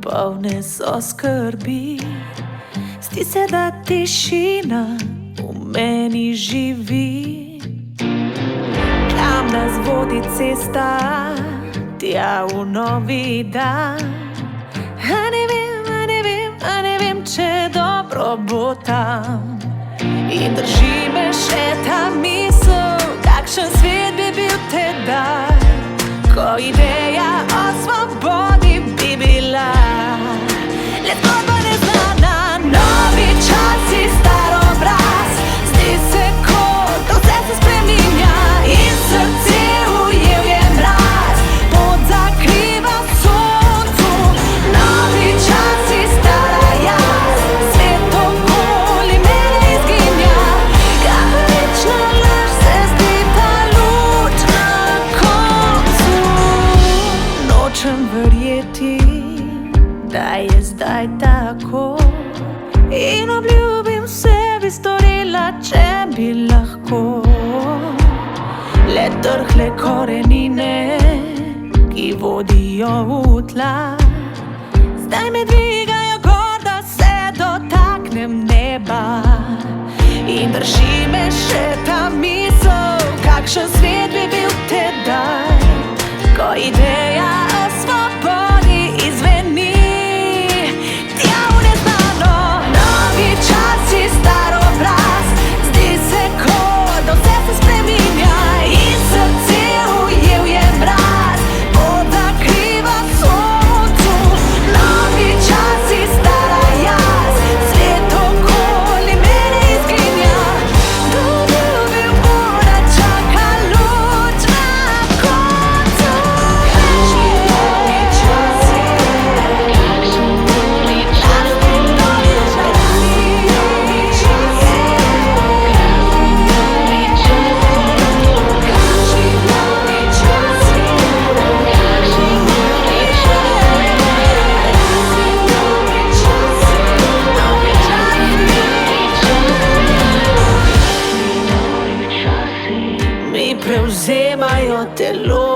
polne so skrbi. Zdi se, da tišina v meni živi. Kam nas vodi cesta, tja v novi dan. A ne vem, če dobro bo tam. In drži me še ta misel, kakšen svet bi bil tedaj, ko ideja o svobodi bi bila le zgodba neznana. Novi časi, star obraz, zdi se, kot vse se spreminja. In srce ujel je mraz, pot zakriva soncu. Novi časi, stara jaz, svet okoli mene izginja. Kakor večna laž se zdi ta luč na koncu. Nočem verjeti, da je zdaj tako, in obljubim sebi storila, če bi lahko. Le trhle korenine, ki vodijo v tla, zdaj me dvigajo gor, da se dotaknem neba. In drži me še ta misel, kakšen svet bi bil tedaj, ko ideja o svobodi izzveni tja v neznano. Novi časi, star obraz, zdi se, kot da vse se spreminja. In srce ujel je mraz, pot zakriva soncu. Novi časi, stara jaz, svet okoli mene izginja. Dobil bo, da čaka luč na koncu. Kakšni novi časi, kakšni novi časi, novi časi, novi časi, kakšni novi časi, kakšni novi časi, mi prevzemajo telo.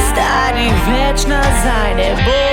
Stari več nazaj ne bo.